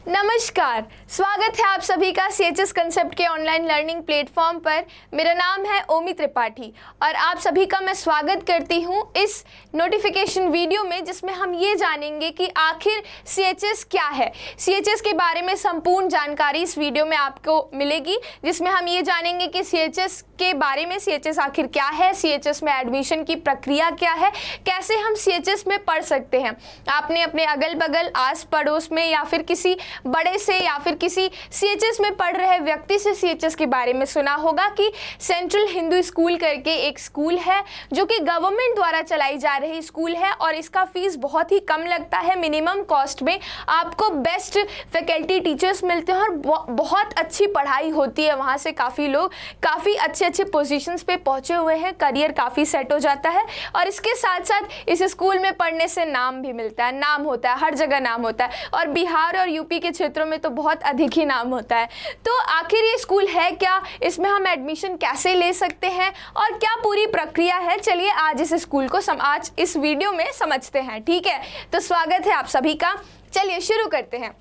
नमस्कार, स्वागत है आप सभी का CHS कंसेप्ट के ऑनलाइन लर्निंग प्लेटफॉर्म पर। मेरा नाम है ओमी त्रिपाठी और आप सभी का मैं स्वागत करती हूं इस नोटिफिकेशन वीडियो में, जिसमें हम ये जानेंगे कि आखिर CHS क्या है। CHS के बारे में संपूर्ण जानकारी इस वीडियो में आपको मिलेगी, जिसमें हम ये जानेंगे कि CHS के बारे में, CHS आखिर क्या है, CHS में एडमिशन की प्रक्रिया क्या है, कैसे हम CHS में पढ़ सकते हैं। आपने अपने अगल बगल, आस पड़ोस में या फिर किसी बड़े से या फिर किसी CHS में पढ़ रहे व्यक्ति से CHS के बारे में सुना होगा कि सेंट्रल हिंदू स्कूल करके एक स्कूल है जो कि गवर्नमेंट द्वारा चलाई जा रही स्कूल है और इसका फीस बहुत ही कम लगता है। मिनिमम कॉस्ट में आपको बेस्ट फैकल्टी टीचर्स मिलते हैं और बहुत अच्छी पढ़ाई होती है। वहाँ से काफ़ी लोग काफ़ी अच्छे अच्छे पोजीशंस पे पहुँचे हुए हैं, करियर काफ़ी सेट हो जाता है और इसके साथ साथ इस स्कूल में पढ़ने से नाम भी मिलता है, नाम होता है, हर जगह नाम होता है और बिहार और यूपी के क्षेत्रों में तो बहुत अधिक ही नाम होता है। तो आखिर ये स्कूल है क्या, इसमें हम एडमिशन कैसे ले सकते हैं और क्या पूरी प्रक्रिया है, चलिए आज इस स्कूल को आज इस वीडियो में समझते हैं। ठीक है, तो स्वागत है आप सभी का। चलिए शुरू करते हैं।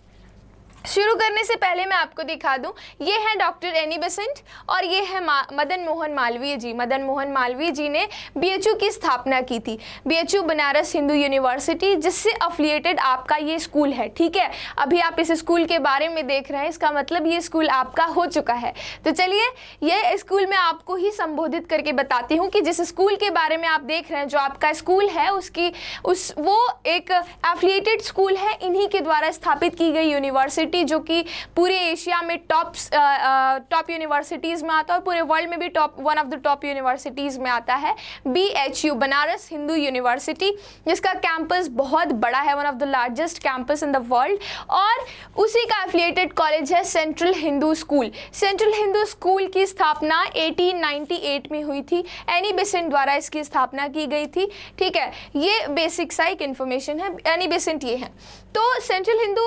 शुरू करने से पहले मैं आपको दिखा दूं, ये है डॉक्टर एनी बेसेंट और ये है मदन मोहन मालवीय जी। मदन मोहन मालवीय जी ने BHU की स्थापना की थी, BHU बनारस हिंदू यूनिवर्सिटी, जिससे अफिलिएटेड आपका ये स्कूल है। ठीक है, अभी आप इस स्कूल के बारे में देख रहे हैं, इसका मतलब ये स्कूल आपका हो चुका है। तो चलिए ये स्कूल मैं आपको ही संबोधित करके बताती हूँ कि जिस स्कूल के बारे में आप देख रहे हैं, जो आपका स्कूल है वो एक एफिलिएटेड स्कूल है, इन्हीं के द्वारा स्थापित की गई यूनिवर्सिटी, जो कि पूरे एशिया में टॉप यूनिवर्सिटीज़ में आता है और पूरे वर्ल्ड में भी one of the top universities में आता है, BHU बनारस हिंदू यूनिवर्सिटी, जिसका कैंपस बहुत बड़ा है, one of the largest campus in the world. और उसी का एफिलिएटेड कॉलेज है central Hindu school. Central Hindu school की स्थापना 1898 में हुई थी, एनी बेसेंट द्वारा इसकी स्थापना की गई थी। ठीक है, ये बेसिक सा एक इन्फॉर्मेशन है, एनी बेसेंट ये है। तो सेंट्रल हिंदू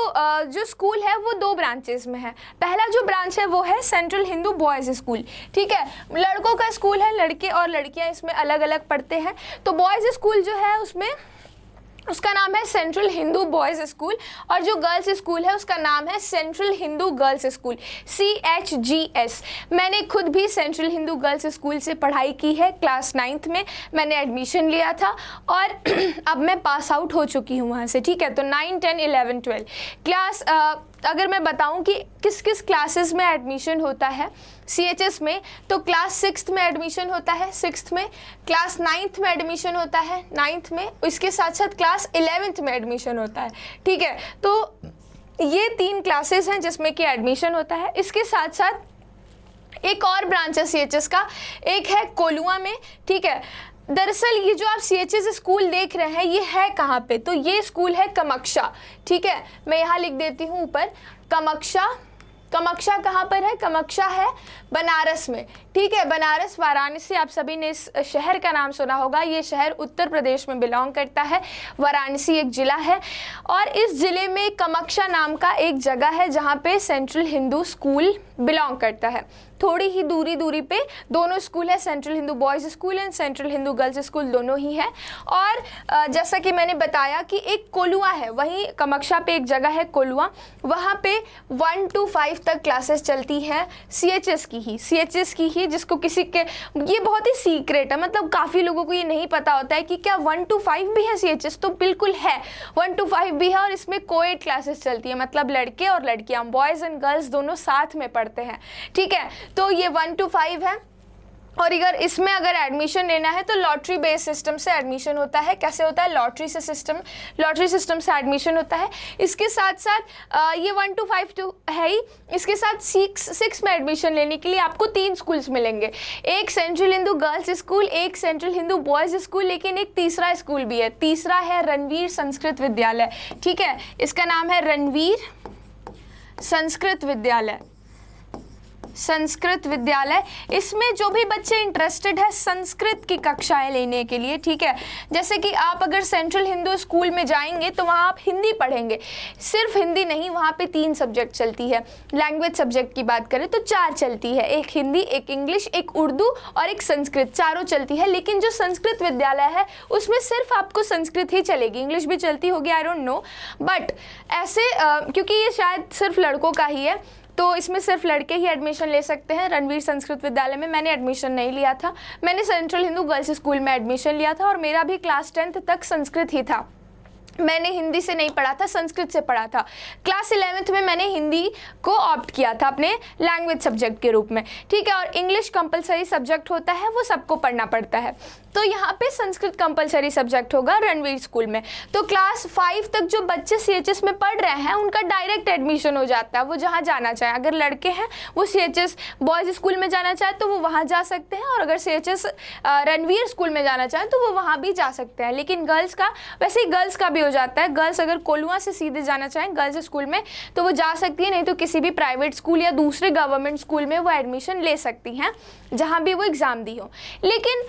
जो स्कूल है वो 2 ब्रांचेस में है। पहला जो ब्रांच है वो है सेंट्रल हिंदू बॉयज़ स्कूल। ठीक है, लड़कों का स्कूल है, लड़के और लड़कियां इसमें अलग अलग पढ़ते हैं। तो बॉयज़ स्कूल जो है उसका नाम है सेंट्रल हिंदू बॉयज़ स्कूल और जो गर्ल्स स्कूल है उसका नाम है central Hindu girls school, CHGS। मैंने खुद भी सेंट्रल हिंदू गर्ल्स स्कूल से पढ़ाई की है। क्लास 9th में मैंने एडमिशन लिया था और अब मैं पास आउट हो चुकी हूँ वहाँ से। ठीक है, तो 9, 10, 11, 12 क्लास अगर मैं बताऊं कि किस किस क्लासेस में एडमिशन होता है CHS में, तो क्लास 6th में एडमिशन होता है 6th में, क्लास 9th में एडमिशन होता है 9th में, इसके साथ साथ क्लास 11th में एडमिशन होता है। ठीक है, तो ये 3 क्लासेस हैं जिसमें कि एडमिशन होता है। इसके साथ साथ एक और ब्रांच है CHS का, एक है कोलुआ में। ठीक है, दरअसल ये जो आप CHS स्कूल देख रहे हैं ये है कहाँ पे, तो ये स्कूल है कमक्षा। ठीक है, मैं यहाँ लिख देती हूँ ऊपर, कमक्षा। कमक्षा कहाँ पर है? कमक्षा है बनारस में। ठीक है, बनारस, वाराणसी, आप सभी ने इस शहर का नाम सुना होगा। ये शहर उत्तर प्रदेश में बिलोंग करता है, वाराणसी एक ज़िला है और इस ज़िले में कमक्षा नाम का एक जगह है जहाँ पे सेंट्रल हिंदू स्कूल बिलोंग करता है। थोड़ी ही दूरी पे दोनों स्कूल है, central Hindu boys school and central Hindu girls school, दोनों ही है। और जैसा कि मैंने बताया कि एक कोलुआ है, वहीं कमक्षा पे एक जगह है कोलुआ, वहाँ पे 1 to 5 तक क्लासेस चलती हैं CHS की ही, जिसको किसी के ये बहुत ही सीक्रेट है, मतलब काफ़ी लोगों को ये नहीं पता होता है कि क्या 1 to 5 भी है CHS, तो बिल्कुल है, 1 to 5 भी है और इसमें कोएड क्लासेस चलती है, मतलब लड़के और लड़कियाँ, बॉयज़ एंड गर्ल्स दोनों साथ में पढ़ते हैं। ठीक है, तो ये 1 to 5 है और इसमें अगर एडमिशन लेना है तो लॉटरी बेस्ड सिस्टम से एडमिशन होता है। कैसे होता है? लॉटरी सिस्टम से एडमिशन होता है। इसके साथ साथ ये 1 to 5 तो है ही, इसके साथ 6 में एडमिशन लेने के लिए आपको 3 स्कूल्स मिलेंगे, एक सेंट्रल हिंदू गर्ल्स स्कूल, एक सेंट्रल हिंदू बॉयज़ स्कूल, लेकिन एक तीसरा स्कूल भी है। तीसरा है रणवीर संस्कृत विद्यालय। ठीक है, इसका नाम है रणवीर संस्कृत विद्यालय। संस्कृत विद्यालय। इसमें जो भी बच्चे इंटरेस्टेड है संस्कृत की कक्षाएं लेने के लिए, ठीक है, जैसे कि आप अगर सेंट्रल हिंदू स्कूल में जाएंगे तो वहाँ आप हिंदी पढ़ेंगे, सिर्फ हिंदी नहीं, वहाँ पे 3 सब्जेक्ट चलती है। लैंग्वेज सब्जेक्ट की बात करें तो 4 चलती है, एक हिंदी, एक इंग्लिश, एक उर्दू और एक संस्कृत, चारों चलती है। लेकिन जो संस्कृत विद्यालय है उसमें सिर्फ आपको संस्कृत ही चलेगी, इंग्लिश भी चलती होगी, आई डोंट नो, बट ऐसे क्योंकि ये शायद सिर्फ लड़कों का ही है तो इसमें सिर्फ लड़के ही एडमिशन ले सकते हैं। रणवीर संस्कृत विद्यालय में मैंने एडमिशन नहीं लिया था, मैंने सेंट्रल हिंदू गर्ल्स स्कूल में एडमिशन लिया था और मेरा भी क्लास 10th तक संस्कृत ही था। मैंने हिंदी से नहीं पढ़ा था, संस्कृत से पढ़ा था। क्लास 11th में मैंने हिंदी को ऑप्ट किया था अपने लैंग्वेज सब्जेक्ट के रूप में, ठीक है, और इंग्लिश कंपलसरी सब्जेक्ट होता है, वो सबको पढ़ना पड़ता है। तो यहाँ पे संस्कृत कंपलसरी सब्जेक्ट होगा रणवीर स्कूल में। तो क्लास 5 तक जो बच्चे CHS में पढ़ रहे हैं उनका डायरेक्ट एडमिशन हो जाता है, वो जहाँ जाना चाहे। अगर लड़के हैं वो CHS बॉयज़ स्कूल में जाना चाहे तो वो वहाँ जा सकते हैं, और अगर CHS रणवीर स्कूल में जाना चाहें तो वो वहाँ भी जा सकते हैं। लेकिन गर्ल्स का, वैसे ही गर्ल्स का भी हो जाता है, गर्ल्स अगर कोलुआ से सीधे जाना चाहें गर्ल्स स्कूल में तो वो जा सकती है, नहीं तो किसी भी प्राइवेट स्कूल या दूसरे गवर्नमेंट स्कूल में वो एडमिशन ले सकती हैं जहाँ भी वो एग्ज़ाम दी हो। लेकिन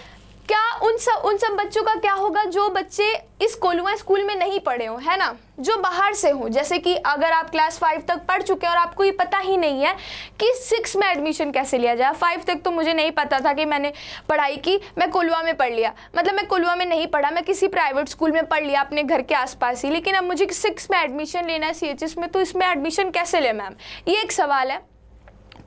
क्या उन सब बच्चों का क्या होगा जो बच्चे इस कोलुआ स्कूल में नहीं पढ़े हों, है ना, जो बाहर से हों। जैसे कि अगर आप क्लास 5 तक पढ़ चुके हैं और आपको ये पता ही नहीं है कि 6 में एडमिशन कैसे लिया जाए। 5 तक तो मुझे नहीं पता था कि मैंने पढ़ाई की, मैं कोलुआ में पढ़ लिया, मतलब मैं कोलुआ में नहीं पढ़ा, मैं किसी प्राइवेट स्कूल में पढ़ लिया अपने घर के आसपास ही। लेकिन अब मुझे 6 में एडमिशन लेना है CHS में, तो इसमें एडमिशन कैसे ले मैम, ये एक सवाल है।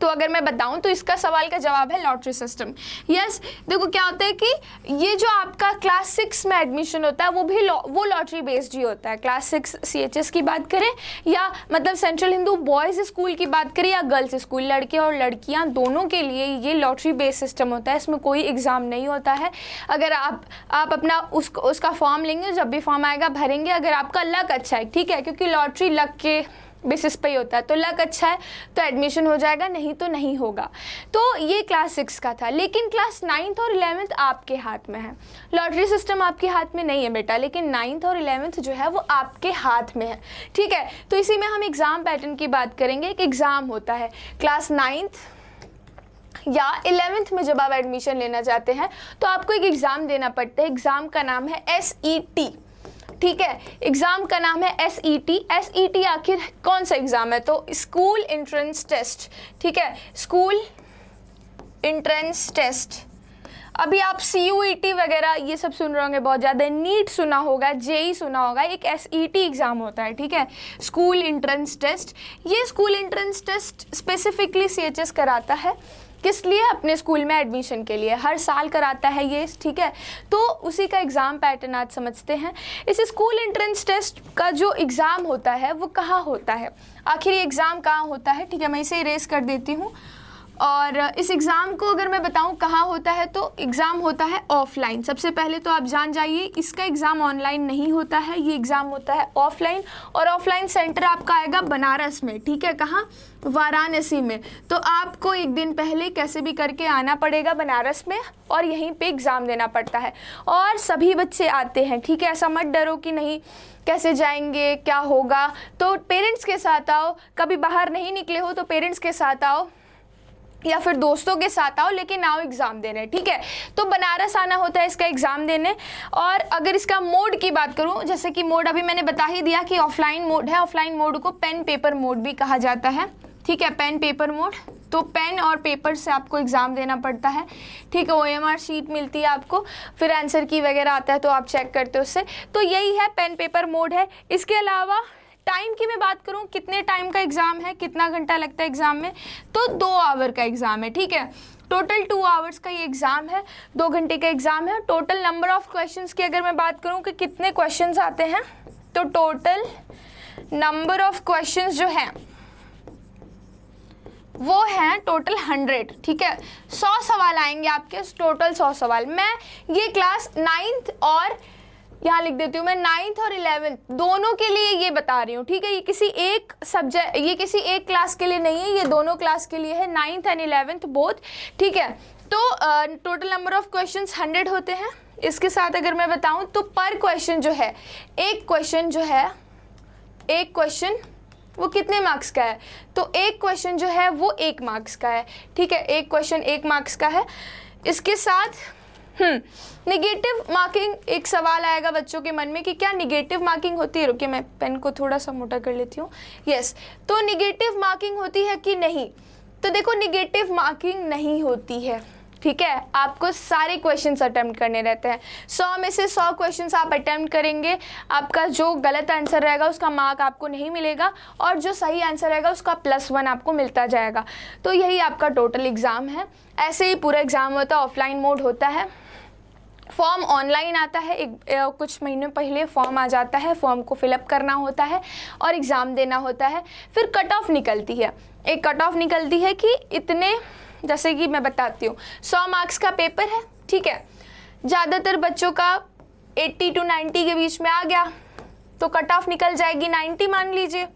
तो अगर मैं बताऊं तो इसका सवाल का जवाब है लॉटरी सिस्टम। यस, देखो क्या होता है कि ये जो आपका क्लास 6 में एडमिशन होता है वो लॉटरी बेस्ड ही होता है। क्लास 6 CHS की बात करें या मतलब सेंट्रल हिंदू बॉयज़ स्कूल की बात करें या गर्ल्स स्कूल, लड़के और लड़कियां दोनों के लिए ये लॉटरी बेस्ड सिस्टम होता है। इसमें कोई एग्ज़ाम नहीं होता है। अगर आप अपना उसका फॉर्म लेंगे, जब भी फॉर्म आएगा भरेंगे, अगर आपका लक अच्छा है, ठीक है, क्योंकि लॉटरी लक के बेसिस पे ही होता है, तो लक अच्छा है तो एडमिशन हो जाएगा, नहीं तो नहीं होगा। तो ये क्लास 6 का था। लेकिन क्लास 9th और 11th आपके हाथ में है। लॉटरी सिस्टम आपके हाथ में नहीं है बेटा, लेकिन 9th और 11th जो है वो आपके हाथ में है, ठीक है। तो इसी में हम एग्ज़ाम पैटर्न की बात करेंगे। एक एग्ज़ाम होता है क्लास 9th या 11th में, जब आप एडमिशन लेना चाहते हैं तो आपको एक एग्ज़ाम देना पड़ता है। एग्ज़ाम का नाम है SET, ठीक है, एग्ज़ाम का नाम है SET। SET आखिर कौन सा एग्ज़ाम है, तो स्कूल एंट्रेंस टेस्ट, ठीक है, स्कूल एंट्रेंस टेस्ट। अभी आप CUET वगैरह ये सब सुन रहे होंगे बहुत ज़्यादा, नीट सुना होगा, JEE सुना होगा, एक SET एग्ज़ाम होता है, ठीक है, स्कूल एंट्रेंस टेस्ट। ये school entrance test specifically CHS कराता है, किस लिए, अपने स्कूल में एडमिशन के लिए, हर साल कराता है ये, ठीक है। तो उसी का एग्ज़ाम पैटर्न आज समझते हैं। इस स्कूल एंट्रेंस टेस्ट का जो एग्ज़ाम होता है वो कहाँ होता है, आखिर ये एग्ज़ाम कहाँ होता है, ठीक है, मैं इसे इरेज कर देती हूँ। और इस एग्ज़ाम को अगर मैं बताऊं कहाँ होता है तो एग्ज़ाम होता है ऑफलाइन। सबसे पहले तो आप जान जाइए इसका एग्ज़ाम ऑनलाइन नहीं होता है, ये एग्ज़ाम होता है ऑफलाइन। और ऑफलाइन सेंटर आपका आएगा बनारस में, ठीक है, कहाँ, वाराणसी में। तो आपको एक दिन पहले कैसे भी करके आना पड़ेगा बनारस में और यहीं पे एग्ज़ाम देना पड़ता है। और सभी बच्चे आते हैं, ठीक है, ऐसा मत डरो कि नहीं कैसे जाएंगे क्या होगा, तो पेरेंट्स के साथ आओ, कभी बाहर नहीं निकले हो तो पेरेंट्स के साथ आओ या फिर दोस्तों के साथ आओ, लेकिन आओ एग्ज़ाम देने, ठीक है। तो बनारस आना होता है इसका एग्ज़ाम देने। और अगर इसका मोड की बात करूं, जैसे कि मोड अभी मैंने बता ही दिया कि ऑफलाइन मोड है। ऑफलाइन मोड को पेन पेपर मोड भी कहा जाता है, ठीक है, पेन पेपर मोड। तो पेन और पेपर से आपको एग्ज़ाम देना पड़ता है, ठीक है, OMR शीट मिलती है आपको, फिर आंसर की वगैरह आता है तो आप चेक करते हो उससे। तो यही है, पेन पेपर मोड है। इसके अलावा टाइम की मैं बात करूं, कितने टाइम का एग्ज़ाम है, कितना घंटा लगता है एग्ज़ाम में, तो 2 आवर का एग्ज़ाम है, ठीक है। टोटल 2 आवर्स का ये एग्ज़ाम है, 2 घंटे का एग्ज़ाम है। टोटल नंबर ऑफ़ क्वेश्चंस की अगर मैं बात करूं कि कितने क्वेश्चंस आते हैं, तो टोटल नंबर ऑफ़ क्वेश्चंस जो हैं वो हैं टोटल 100, ठीक है। 100 सवाल आएंगे आपके, टोटल 100 सवाल। मैं ये क्लास 9th और यहाँ लिख देती हूँ, मैं 9th और 11th दोनों के लिए ये बता रही हूँ, ठीक है। ये किसी एक सब्जेक्ट, ये किसी एक क्लास के लिए नहीं है, ये दोनों क्लास के लिए है, 9th एंड 11th बोथ, ठीक है। तो टोटल नंबर ऑफ़ क्वेश्चंस 100 होते हैं। इसके साथ अगर मैं बताऊँ तो पर क्वेश्चन जो है, एक क्वेश्चन वो कितने मार्क्स का है? तो एक क्वेश्चन जो है वो 1 मार्क्स का है, ठीक है, एक क्वेश्चन 1 मार्क्स का है। इसके साथ निगेटिव मार्किंग, एक सवाल आएगा बच्चों के मन में कि क्या निगेटिव मार्किंग होती है। रुकिए मैं पेन को थोड़ा सा मोटा कर लेती हूँ। यस, तो निगेटिव मार्किंग होती है कि नहीं? तो देखो निगेटिव मार्किंग नहीं होती है, ठीक है। आपको सारे क्वेश्चंस अटेम्प्ट करने रहते हैं। 100 में से 100 क्वेश्चंस आप अटेम्प्ट करेंगे, आपका जो गलत आंसर रहेगा उसका मार्क आपको नहीं मिलेगा और जो सही आंसर रहेगा उसका +1 आपको मिलता जाएगा। तो यही आपका टोटल एग्ज़ाम है। ऐसे ही पूरा एग्ज़ाम होता है, ऑफलाइन मोड होता है। फॉर्म ऑनलाइन आता है, कुछ महीने पहले फॉर्म आ जाता है, फॉर्म को फिलअप करना होता है और एग्ज़ाम देना होता है। फिर कट ऑफ निकलती है, एक कट ऑफ निकलती है कि इतने, जैसे कि मैं बताती हूँ 100 मार्क्स का पेपर है, ठीक है, ज़्यादातर बच्चों का 80 to 90 के बीच में आ गया तो कट ऑफ निकल जाएगी 90 मान लीजिए,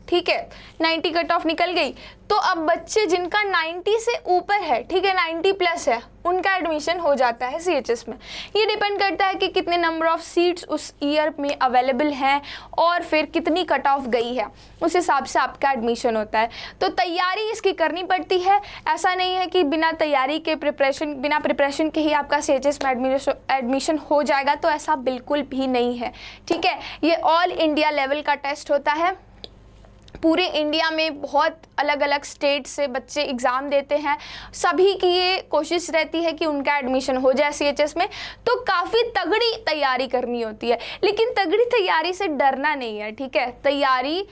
ठीक है, 90 कट ऑफ निकल गई। तो अब बच्चे जिनका 90 से ऊपर है, ठीक है, 90+ है, उनका एडमिशन हो जाता है CHS में। ये डिपेंड करता है कि कितने नंबर ऑफ़ सीट्स उस ईयर में अवेलेबल हैं और फिर कितनी कट ऑफ गई है, उस हिसाब से आपका एडमिशन होता है। तो तैयारी इसकी करनी पड़ती है। ऐसा नहीं है कि बिना तैयारी के बिना प्रिपरेशन के ही आपका CHS में एडमिशन हो जाएगा, तो ऐसा बिल्कुल भी नहीं है, ठीक है। ये ऑल इंडिया लेवल का टेस्ट होता है। पूरे इंडिया में बहुत अलग अलग स्टेट से बच्चे एग्ज़ाम देते हैं, सभी की ये कोशिश रहती है कि उनका एडमिशन हो जाए CHS में। तो काफ़ी तगड़ी तैयारी करनी होती है, लेकिन तगड़ी तैयारी से डरना नहीं है, ठीक है। तैयारी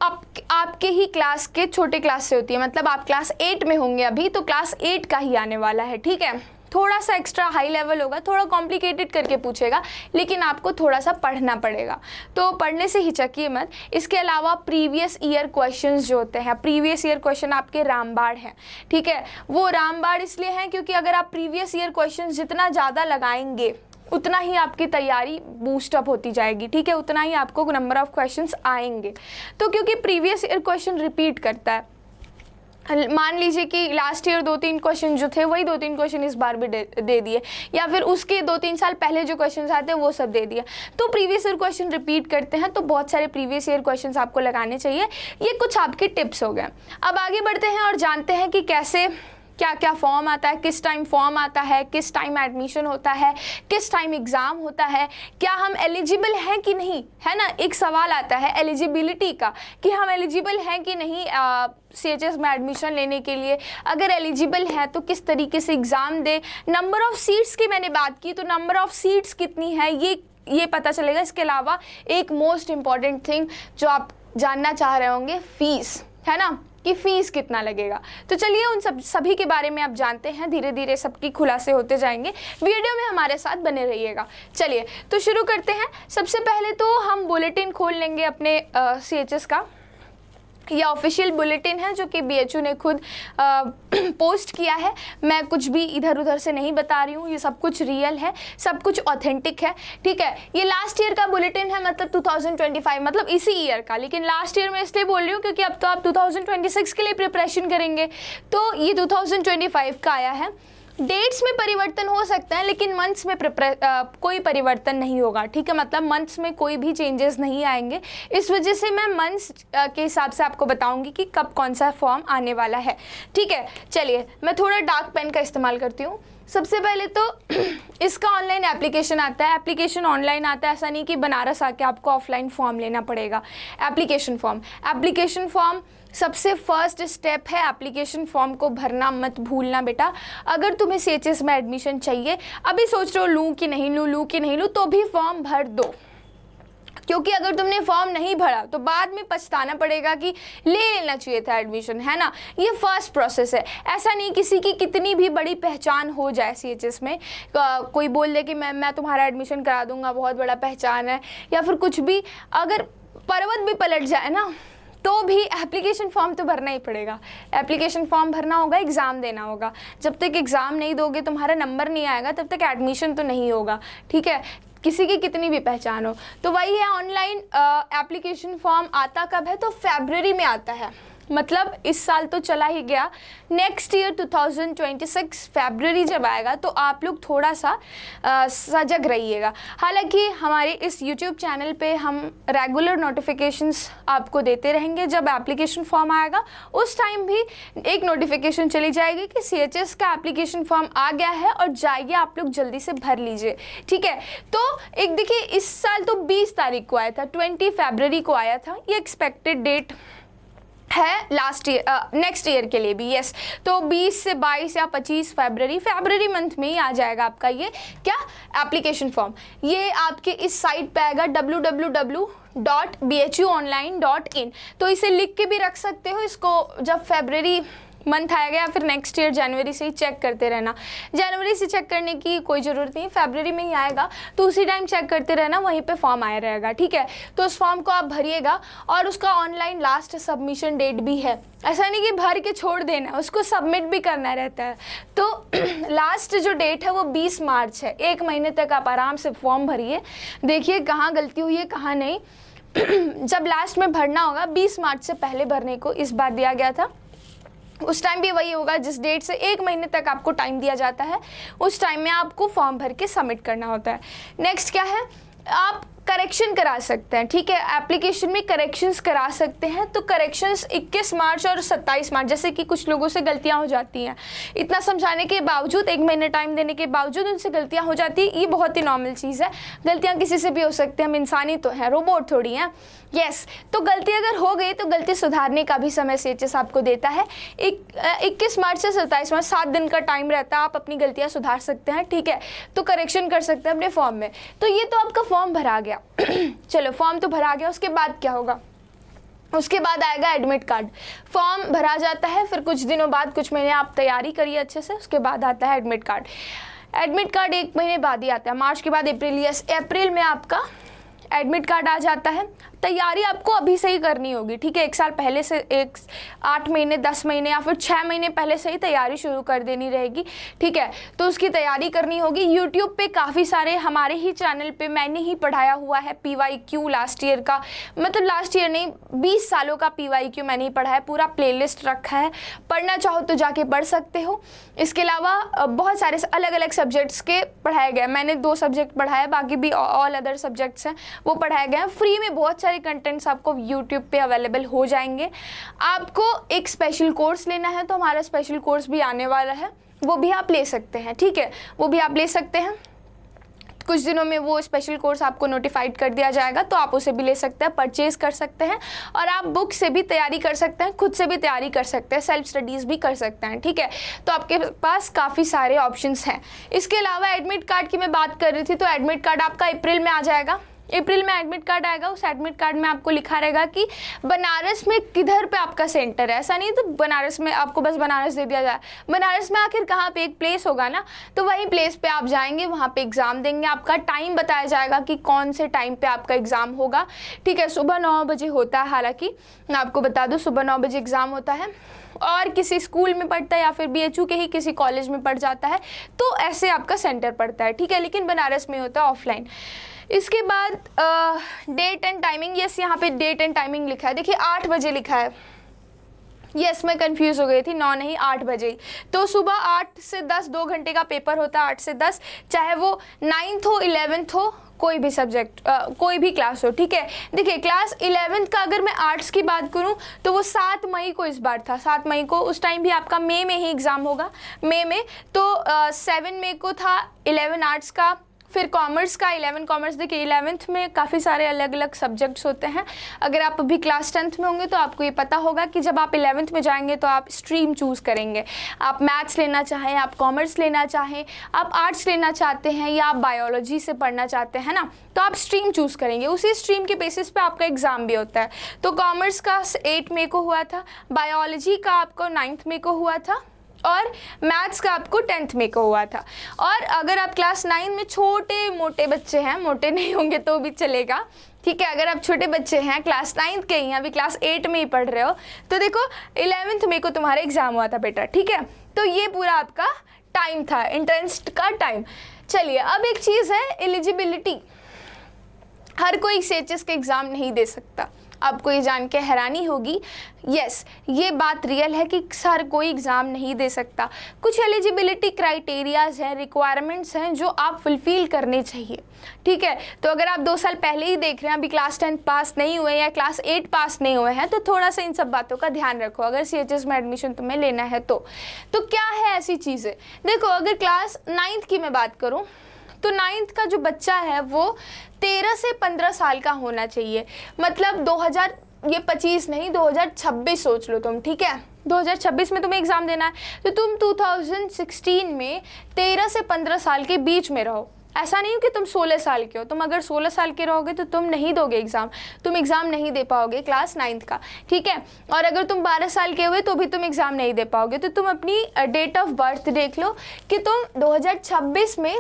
आपके ही क्लास के छोटे क्लास से होती है, मतलब आप क्लास 8 में होंगे अभी, तो क्लास 8 का ही आने वाला है, ठीक है। थोड़ा सा एक्स्ट्रा हाई लेवल होगा, थोड़ा कॉम्प्लिकेटेड करके पूछेगा, लेकिन आपको थोड़ा सा पढ़ना पड़ेगा, तो पढ़ने से हिचकिए मत। इसके अलावा प्रीवियस ईयर क्वेश्चंस जो होते हैं, प्रीवियस ईयर क्वेश्चन आपके रामबाण हैं, ठीक है। वो रामबाण इसलिए हैं क्योंकि अगर आप प्रीवियस ईयर क्वेश्चंस जितना ज़्यादा लगाएंगे उतना ही आपकी तैयारी बूस्ट अप होती जाएगी, ठीक है, उतना ही आपको नंबर ऑफ़ क्वेश्चंस आएंगे। तो क्योंकि प्रीवियस ईयर क्वेश्चन रिपीट करता है, मान लीजिए कि लास्ट ईयर 2-3 क्वेश्चन जो थे वही 2-3 क्वेश्चन इस बार भी दे दिए, या फिर उसके 2-3 साल पहले जो क्वेश्चन आते हैं वो सब दे दिया, तो प्रीवियस ईयर क्वेश्चन रिपीट करते हैं। तो बहुत सारे प्रीवियस ईयर क्वेश्चंस आपको लगाने चाहिए। ये कुछ आपके टिप्स हो गए। अब आगे बढ़ते हैं और जानते हैं कि कैसे क्या क्या फॉर्म आता है, किस टाइम फॉर्म आता है, किस टाइम एडमिशन होता है, किस टाइम एग्ज़ाम होता है, क्या हम एलिजिबल हैं कि नहीं, है ना। एक सवाल आता है एलिजिबिलिटी का कि हम एलिजिबल हैं कि नहीं CHS में एडमिशन लेने के लिए। अगर एलिजिबल है तो किस तरीके से exam they. Number of seats की मैंने बात की, तो नंबर ऑफ़ सीट्स कितनी है ये पता चलेगा। इसके अलावा एक मोस्ट इम्पॉर्टेंट थिंग जो आप जानना चाह रहे होंगे, फ़ीस, है ना, कि फ़ीस कितना लगेगा। तो चलिए उन सभी के बारे में आप जानते हैं, धीरे धीरे सबकी खुलासे होते जाएंगे। वीडियो में हमारे साथ बने रहिएगा। चलिए तो शुरू करते हैं। सबसे पहले तो हम बुलेटिन खोल लेंगे अपने CHS का। यह ऑफिशियल बुलेटिन है जो कि BHU ने खुद पोस्ट किया है। मैं कुछ भी इधर उधर से नहीं बता रही हूँ, ये सब कुछ रियल है, सब कुछ ऑथेंटिक है, ठीक है। ये लास्ट ईयर का बुलेटिन है, मतलब 2025, मतलब इसी ईयर का, लेकिन लास्ट ईयर में इसलिए बोल रही हूँ क्योंकि अब तो आप 2026 के लिए प्रिपरेशन करेंगे, तो ये 2025 का आया है। डेट्स में परिवर्तन हो सकता है लेकिन मंथ्स में कोई परिवर्तन नहीं होगा, ठीक है, मतलब मंथ्स में कोई भी चेंजेस नहीं आएंगे। इस वजह से मैं मंथ्स के हिसाब से आपको बताऊंगी कि कब कौन सा फॉर्म आने वाला है, ठीक है। चलिए मैं थोड़ा डार्क पेन का इस्तेमाल करती हूँ। सबसे पहले तो इसका ऑनलाइन एप्लीकेशन आता है। एप्लीकेशन ऑनलाइन आता है, ऐसा नहीं कि बनारस आके आपको ऑफलाइन फॉर्म लेना पड़ेगा। एप्लीकेशन फॉर्म सबसे फर्स्ट स्टेप है। एप्लीकेशन फॉर्म को भरना मत भूलना बेटा। अगर तुम्हें CHS में एडमिशन चाहिए, अभी सोच रहे हो लूँ कि नहीं लूँ, तो भी फॉर्म भर दो, क्योंकि अगर तुमने फॉर्म नहीं भरा तो बाद में पछताना पड़ेगा कि ले लेना चाहिए था एडमिशन, है ना। ये फर्स्ट प्रोसेस है। ऐसा नहीं किसी की कितनी भी बड़ी पहचान हो जाए CHS में, कोई बोल दे कि मैं तुम्हारा एडमिशन करा दूंगा, बहुत बड़ा पहचान है, या फिर कुछ भी, अगर पर्वत भी पलट जाए ना तो भी एप्लीकेशन फॉर्म तो भरना ही पड़ेगा। एप्लीकेशन फॉर्म भरना होगा, एग्ज़ाम देना होगा। जब तक एग्ज़ाम नहीं दोगे, तुम्हारा नंबर नहीं आएगा, तब तक एडमिशन तो नहीं होगा, ठीक है, किसी की कितनी भी पहचान हो। तो वही है, ऑनलाइन एप्लीकेशन फॉर्म आता कब है, तो फरवरी में आता है। मतलब इस साल तो चला ही गया, नेक्स्ट ईयर 2026 फरवरी जब आएगा तो आप लोग थोड़ा सा सजग रहिएगा। हालांकि हमारे इस YouTube चैनल पे हम रेगुलर नोटिफिकेशंस आपको देते रहेंगे। जब एप्लीकेशन फॉर्म आएगा उस टाइम भी एक नोटिफिकेशन चली जाएगी कि CHS का एप्लीकेशन फॉर्म आ गया है और जाइए आप लोग जल्दी से भर लीजिए, ठीक है। तो एक देखिए, इस साल तो 20 तारीख को आया था, 20 फरवरी को आया था, ये एक्सपेक्टेड डेट है लास्ट ईयर, नेक्स्ट ईयर के लिए भी, यस। तो 20 से 22 या 25 फरवरी मंथ में ही आ जाएगा आपका ये क्या एप्लीकेशन फॉर्म। ये आपके इस साइट पे आएगा www.bhuonline.in। तो इसे लिख के भी रख सकते हो, इसको जब फरवरी मंथ आएगा या फिर नेक्स्ट ईयर जनवरी से ही चेक करते रहना। जनवरी से चेक करने की कोई ज़रूरत नहीं, फरवरी में ही आएगा तो उसी टाइम चेक करते रहना, वहीं पे फॉर्म आया रहेगा, ठीक है। तो उस फॉर्म को आप भरिएगा और उसका ऑनलाइन लास्ट सबमिशन डेट भी है। ऐसा नहीं कि भर के छोड़ देना, उसको सबमिट भी करना रहता है। तो लास्ट जो डेट है वो 20 मार्च है। 1 महीने तक आप आराम से फॉर्म भरिए, देखिए कहाँ गलती हुई है कहाँ नहीं। जब लास्ट में भरना होगा 20 मार्च से पहले भरने को इस बार दिया गया था, उस टाइम भी वही होगा जिस डेट से 1 महीने तक आपको टाइम दिया जाता है, उस टाइम में आपको फॉर्म भर के सबमिट करना होता है। नेक्स्ट क्या है, आप करेक्शन करा सकते हैं, ठीक है। एप्लीकेशन में करेक्शंस करा सकते हैं। तो करेक्शंस 21 मार्च और 27 मार्च, जैसे कि कुछ लोगों से गलतियां हो जाती हैं, इतना समझाने के बावजूद, 1 महीने टाइम देने के बावजूद उनसे गलतियां हो जाती है। ये बहुत ही नॉर्मल चीज़ है, गलतियां किसी से भी हो सकती हैं, हम इंसानी तो हैं, रोबोट थोड़ी हैं, यस। तो गलती अगर हो गई तो गलती सुधारने का भी समय CHS आपको देता है। 21 मार्च से 27 मार्च 7 दिन का टाइम रहता है, आप अपनी गलतियां सुधार सकते हैं, ठीक है। तो करेक्शन कर सकते हैं अपने फॉर्म में। तो ये तो आपका फॉर्म भरा गया। चलो, फॉर्म तो भरा गया, उसके बाद क्या होगा, उसके बाद आएगा एडमिट कार्ड। फॉर्म भरा जाता है, फिर कुछ दिनों बाद, कुछ महीने आप तैयारी करिए अच्छे से, उसके बाद आता है एडमिट कार्ड। एडमिट कार्ड 1 महीने बाद ही आता है, मार्च के बाद अप्रैल, यस, अप्रैल में आपका एडमिट कार्ड आ जाता है। तैयारी आपको अभी से ही करनी होगी, ठीक है। 1 साल पहले से, 8 महीने, 10 महीने या फिर 6 महीने पहले से ही तैयारी शुरू कर देनी रहेगी, ठीक है। तो उसकी तैयारी करनी होगी। यूट्यूब पे काफ़ी सारे, हमारे ही चैनल पे मैंने ही पढ़ाया हुआ है PYQ लास्ट ईयर का, मतलब लास्ट ईयर नहीं, 20 सालों का PYQ मैंने ही पढ़ा है, पूरा प्लेलिस्ट रखा है, पढ़ना चाहो तो जाके पढ़ सकते हो। इसके अलावा बहुत सारे अलग अलग सब्जेक्ट्स के पढ़ाए गए, मैंने 2 सब्जेक्ट पढ़ाए, बाकी भी ऑल अदर सब्जेक्ट्स हैं वो पढ़ाए गए हैं। फ्री में बहुत सारे कंटेंट्स आपको YouTube पे अवेलेबल हो जाएंगे। आपको एक स्पेशल कोर्स लेना है तो हमारा स्पेशल कोर्स भी आने वाला है, वो भी आप ले सकते हैं, ठीक है, वो भी आप ले सकते हैं। कुछ दिनों में वो स्पेशल कोर्स आपको नोटिफाइड कर दिया जाएगा, तो आप उसे भी ले सकते हैं, परचेज कर सकते हैं, और आप बुक से भी तैयारी कर सकते हैं, खुद से भी तैयारी कर सकते हैं, सेल्फ स्टडीज़ भी कर सकते हैं, ठीक है। तो आपके पास काफ़ी सारे ऑप्शंस हैं। इसके अलावा एडमिट कार्ड की मैं बात कर रही थी, तो एडमिट कार्ड आपका अप्रैल में आ जाएगा। अप्रैल में एडमिट कार्ड आएगा, उस एडमिट कार्ड में आपको लिखा रहेगा कि बनारस में किधर पे आपका सेंटर है। ऐसा नहीं तो बनारस में आपको बस बनारस दे दिया जाए, बनारस में आखिर कहाँ पे एक प्लेस होगा ना, तो वही प्लेस पे आप जाएंगे, वहाँ पे एग्ज़ाम देंगे। आपका टाइम बताया जाएगा कि कौन से टाइम पे आपका एग्ज़ाम होगा, ठीक है। सुबह 9 बजे होता है, हालांकि मैं आपको बता दूँ सुबह 9 बजे एग्ज़ाम होता है, और किसी स्कूल में पढ़ता है या फिर BHU के ही किसी कॉलेज में पढ़ जाता है तो ऐसे आपका सेंटर पड़ता है, ठीक है। लेकिन बनारस में होता है ऑफलाइन। इसके बाद डेट एंड टाइमिंग, यस, यहाँ पे डेट एंड टाइमिंग लिखा है, देखिए 8 बजे लिखा है, यस, मैं कंफ्यूज हो गई थी, 9 नहीं 8 बजे। तो सुबह 8 से 10 2 घंटे का पेपर होता है, 8 से 10, चाहे वो 9th हो 11th हो, कोई भी सब्जेक्ट, कोई भी क्लास हो, ठीक है। देखिए क्लास 11th का अगर मैं आर्ट्स की बात करूं तो वो 7 मई को इस बार था, 7 मई को। उस टाइम भी आपका मई में ही एग्ज़ाम होगा, मई में। तो 7 मई को था 11 आर्ट्स का, फिर कॉमर्स का 11 कॉमर्स। देखिए 11th में काफ़ी सारे अलग अलग सब्जेक्ट्स होते हैं। अगर आप अभी क्लास 10th में होंगे तो आपको ये पता होगा कि जब आप 11th में जाएंगे तो आप स्ट्रीम चूज़ करेंगे। आप मैथ्स लेना चाहें, आप कॉमर्स लेना चाहें, आप आर्ट्स लेना चाहते हैं, या आप बायोलॉजी से पढ़ना चाहते हैं ना, तो आप स्ट्रीम चूज़ करेंगे। उसी स्ट्रीम के बेसिस पे आपका एग्ज़ाम भी होता है। तो कॉमर्स का 8 मई को हुआ था, बायोलॉजी का आपको 9 मई को हुआ था, और मैथ्स का आपको 10 मई को हुआ था। और अगर आप क्लास 9 में छोटे मोटे बच्चे हैं, मोटे नहीं होंगे तो भी चलेगा, ठीक है। अगर आप छोटे बच्चे हैं, क्लास 9 के ही हैं, अभी क्लास 8 में ही पढ़ रहे हो, तो देखो 11 मई को तुम्हारा एग्ज़ाम हुआ था बेटा, ठीक है। तो ये पूरा आपका टाइम था, एंट्रेंस का टाइम। चलिए अब एक चीज़ है एलिजिबिलिटी। हर कोई CHS का एग्ज़ाम नहीं दे सकता। आपको ये जान के हैरानी होगी, यस ये बात रियल है कि हर कोई एग्ज़ाम नहीं दे सकता। कुछ एलिजिबिलिटी क्राइटेरियाज़ हैं, रिक्वायरमेंट्स हैं जो आप फुलफ़िल करने चाहिए, ठीक है। तो अगर आप 2 साल पहले ही देख रहे हैं, अभी क्लास 10 पास नहीं हुए या क्लास 8 पास नहीं हुए हैं, तो थोड़ा सा इन सब बातों का ध्यान रखो अगर CHS में एडमिशन तुम्हें लेना है तो क्या है ऐसी चीज़ें। देखो, अगर क्लास 9th की मैं बात करूँ तो 9th का जो बच्चा है वो 13 से 15 साल का होना चाहिए। मतलब 2025 नहीं, 2026 सोच लो तुम, ठीक है। 2026 में तुम्हें एग्ज़ाम देना है तो तुम 2016 में 13 से 15 साल के बीच में रहो। ऐसा नहीं हो कि तुम 16 साल के हो। तुम अगर 16 साल के रहोगे तो तुम नहीं दोगे एग्ज़ाम, तुम एग्ज़ाम नहीं दे पाओगे क्लास 9th का, ठीक है। और अगर तुम 12 साल के हुए तो भी तुम एग्ज़ाम नहीं दे पाओगे। तो तुम अपनी डेट ऑफ बर्थ देख लो कि तुम 2026 में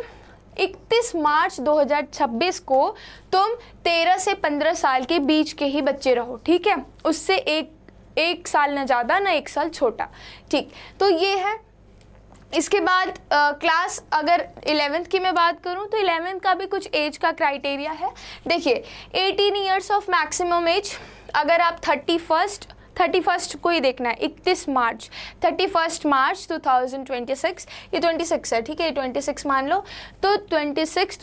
31 मार्च 2026 को तुम 13 से 15 साल के बीच के ही बच्चे रहो, ठीक है। उससे एक साल ना ज़्यादा ना 1 साल छोटा, ठीक। तो ये है। इसके बाद क्लास अगर 11th की मैं बात करूं तो 11th का भी कुछ एज का क्राइटेरिया है। देखिए 18 ईयर्स ऑफ मैक्सिमम एज। अगर आप 31st को ही देखना है, 31 मार्च 31 मार्च 2026, ये 26 है, ठीक है, ये 26 मान लो। तो 2026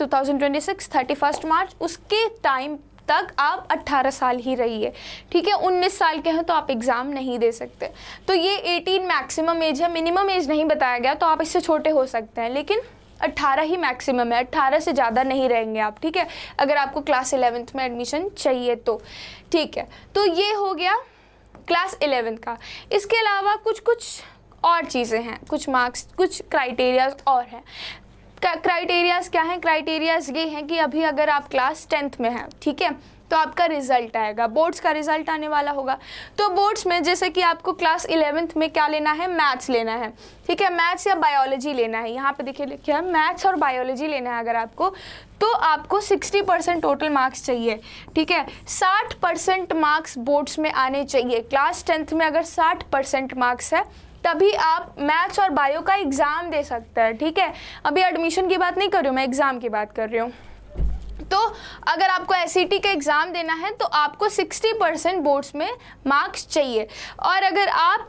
31 मार्च, उसके टाइम तक आप 18 साल ही रहिए, ठीक है। 19 साल के हैं तो आप एग्ज़ाम नहीं दे सकते। तो ये 18 मैक्सिमम एज है, मिनिमम एज नहीं बताया गया, तो आप इससे छोटे हो सकते हैं, लेकिन 18 ही मैक्सिमम है, 18 से ज़्यादा नहीं रहेंगे आप, ठीक है, अगर आपको क्लास 11th में एडमिशन चाहिए तो, ठीक है। तो ये हो गया क्लास 11th का। इसके अलावा कुछ और चीज़ें हैं, कुछ मार्क्स, कुछ क्राइटेरियाज और हैं। क्राइटेरियाज क्या हैं? क्राइटेरियाज ये हैं कि अभी अगर आप क्लास 10th में हैं, ठीक है, तो आपका रिजल्ट आएगा, बोर्ड्स का रिजल्ट आने वाला होगा। तो बोर्ड्स में जैसे कि आपको क्लास 11th में क्या लेना है, मैथ्स लेना है, ठीक है, मैथ्स या बायोलॉजी लेना है। यहाँ पे देखिए लिखा है मैथ्स और बायोलॉजी लेना है अगर आपको, तो आपको 60% टोटल मार्क्स चाहिए, ठीक है। 60% मार्क्स बोर्ड्स में आने चाहिए। क्लास 10th में अगर 60% मार्क्स है तभी आप मैथ्स और बायो का एग्ज़ाम दे सकते हैं, ठीक है। अभी एडमिशन की बात नहीं कर रही हूँ मैं, एग्ज़ाम की बात कर रही हूँ। तो अगर आपको SET का एग्ज़ाम देना है तो आपको 60% बोर्ड्स में मार्क्स चाहिए। और अगर आप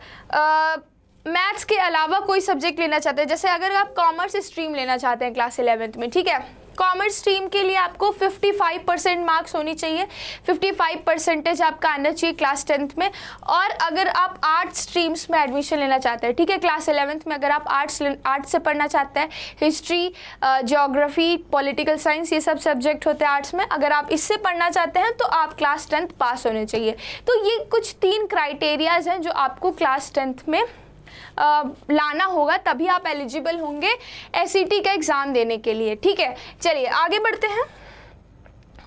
मैथ्स के अलावा कोई सब्जेक्ट लेना चाहते हैं, जैसे अगर आप कॉमर्स स्ट्रीम लेना चाहते हैं क्लास 11th में, ठीक है, कॉमर्स स्ट्रीम के लिए आपको 55% मार्क्स होनी चाहिए, 55% आपका आना चाहिए क्लास 10th में। और अगर आप आर्ट्स स्ट्रीम्स में एडमिशन लेना चाहते हैं, ठीक है, क्लास 11th में अगर आप आर्ट्स से पढ़ना चाहते हैं, हिस्ट्री, ज्योग्राफी, पॉलिटिकल साइंस, ये सब सब्जेक्ट होते हैं आर्ट्स में, अगर आप इससे पढ़ना चाहते हैं तो आप क्लास 10th पास होने चाहिए। तो ये कुछ 3 क्राइटेरियाज हैं जो आपको क्लास 10th में लाना होगा, तभी आप एलिजिबल होंगे SET का एग्ज़ाम देने के लिए, ठीक है। चलिए आगे बढ़ते हैं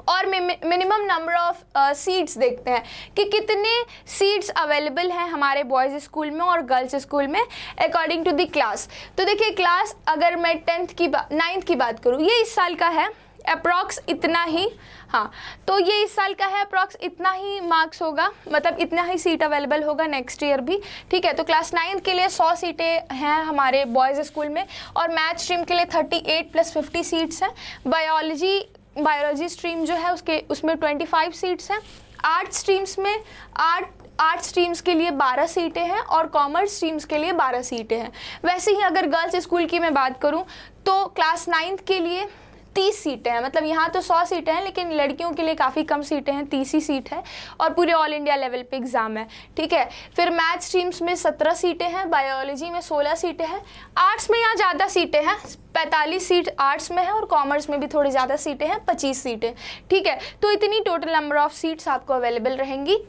और मिनिमम नंबर ऑफ सीट्स देखते हैं कि कितने सीट्स अवेलेबल हैं हमारे बॉयज़ स्कूल में और गर्ल्स स्कूल में अकॉर्डिंग टू द क्लास। तो देखिए क्लास, अगर मैं 9th की बात करूँ, ये इस साल का है अप्रॉक्स इतना ही, हाँ, तो ये इस साल का है अप्रॉक्स इतना ही मार्क्स होगा, मतलब इतना ही सीट अवेलेबल होगा नेक्स्ट ईयर भी, ठीक है। तो क्लास 9th के लिए 100 सीटें हैं हमारे बॉयज़ स्कूल में, और मैथ स्ट्रीम के लिए 38 + 50 सीट्स हैं। बायोलॉजी स्ट्रीम जो है उसमें 25 सीट्स हैं। आर्ट स्ट्रीम्स में आर्ट स्ट्रीम्स के लिए 12 सीटें हैं और कॉमर्स स्ट्रीम्स के लिए 12 सीटें हैं। वैसे ही अगर गर्ल्स स्कूल की मैं बात करूं तो क्लास 9th के लिए 30 सीटें हैं, मतलब यहाँ तो 100 सीटें हैं लेकिन लड़कियों के लिए काफ़ी कम सीटें हैं, 30 ही सीट है और पूरे ऑल इंडिया लेवल पे एग्ज़ाम है, ठीक है। फिर मैथ स्ट्रीम्स में 17 सीटें हैं, बायोलॉजी में 16 सीटें हैं, आर्ट्स में यहाँ ज़्यादा सीटें हैं, 45 सीट आर्ट्स में है और कॉमर्स में भी थोड़ी ज़्यादा सीटें हैं, 25 सीटें, ठीक है। तो इतनी टोटल नंबर ऑफ़ सीट्स आपको अवेलेबल रहेंगी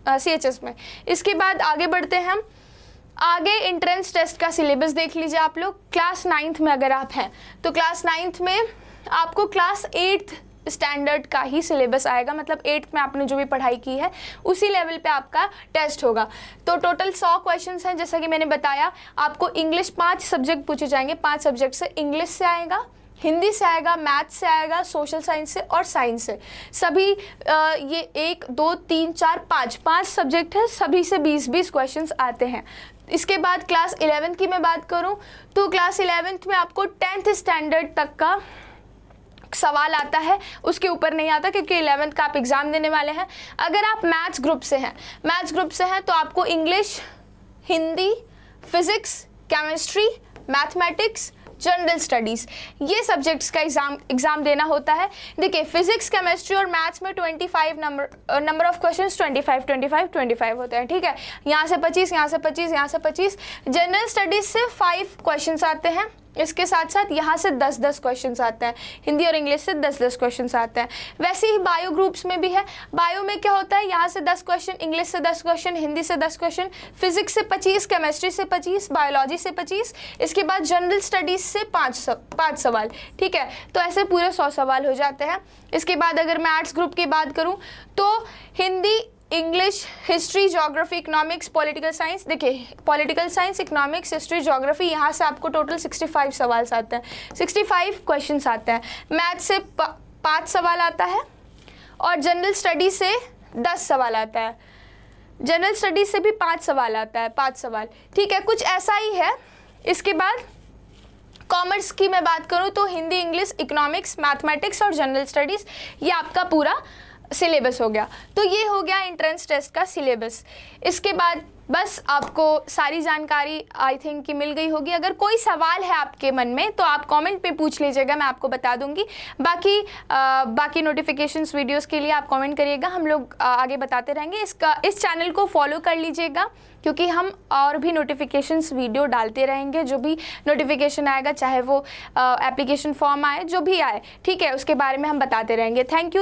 CHS में। इसके बाद आगे बढ़ते हैं हम, आगे एंट्रेंस टेस्ट का सिलेबस देख लीजिए आप लोग। क्लास 9th में अगर आप हैं तो क्लास 9th में आपको क्लास 8th स्टैंडर्ड का ही सिलेबस आएगा, मतलब 8th में आपने जो भी पढ़ाई की है उसी लेवल पे आपका टेस्ट होगा। तो टोटल 100 क्वेश्चंस हैं, जैसा कि मैंने बताया आपको इंग्लिश 5 सब्जेक्ट पूछे जाएंगे, 5 सब्जेक्ट से, इंग्लिश से आएगा, हिंदी से आएगा, मैथ्स से आएगा, सोशल साइंस से और साइंस से। सभी ये 1 2 3 4 5 सब्जेक्ट है, सभी से 20-20 क्वेश्चंस आते हैं। इसके बाद क्लास 11th की मैं बात करूं तो क्लास 11th में आपको 10th स्टैंडर्ड तक का सवाल आता है, उसके ऊपर नहीं आता, क्योंकि 11th का आप एग्ज़ाम देने वाले हैं। अगर आप मैथ्स ग्रुप से हैं तो आपको English, Hindi, physics, chemistry, mathematics, general studies, ये सब्जेक्ट्स का एग्ज़ाम देना होता है। देखिए फिजिक्स, केमिस्ट्री और मैथ्स में 25 नंबर ऑफ क्वेश्चंस 25 होते हैं, ठीक है। यहाँ से 25, यहाँ से 25, यहाँ से 25। जनरल स्टडीज़ से 5 क्वेश्चंस आते हैं, इसके साथ साथ यहाँ से 10-10 क्वेश्चंस आते हैं, हिंदी और इंग्लिश से 10-10 क्वेश्चंस आते हैं। वैसे ही बायो ग्रुप्स में भी है। बायो में क्या होता है, यहाँ से 10 क्वेश्चन, इंग्लिश से 10 क्वेश्चन, हिंदी से 10 क्वेश्चन, फिजिक्स से 25, केमिस्ट्री से 25, बायोलॉजी से 25, इसके बाद जनरल स्टडीज़ से 5 सवाल, ठीक है। तो ऐसे पूरे 100 सवाल हो जाते हैं। इसके बाद अगर मैं आर्ट्स ग्रुप की बात करूँ तो Hindi, English, history, geography, economics, political science. देखिए political science, economics, history, geography, यहाँ से आपको टोटल 65 सवाल आते हैं, 65 क्वेश्चंस आते हैं। मैथ से 5 सवाल आता है और जनरल स्टडी से 10 सवाल आता है। जनरल स्टडी से भी 5 सवाल आता है, 5 सवाल, ठीक है। कुछ ऐसा ही है। इसके बाद कॉमर्स की मैं बात करूँ तो हिंदी, इंग्लिश, इकोनॉमिक्स, मैथमेटिक्स और जनरल स्टडीज़, ये आपका पूरा सिलेबस हो गया। तो ये हो गया एंट्रेंस टेस्ट का सिलेबस। इसके बाद बस आपको सारी जानकारी आई थिंक कि मिल गई होगी। अगर कोई सवाल है आपके मन में तो आप कमेंट पे पूछ लीजिएगा, मैं आपको बता दूंगी। बाकी नोटिफिकेशंस वीडियोस के लिए आप कमेंट करिएगा, हम लोग आगे बताते रहेंगे। इस चैनल को फॉलो कर लीजिएगा, क्योंकि हम और भी नोटिफिकेशंस वीडियो डालते रहेंगे। जो भी नोटिफिकेशन आएगा, चाहे वो एप्लीकेशन फॉर्म आए, जो भी आए, ठीक है, उसके बारे में हम बताते रहेंगे। Thank you.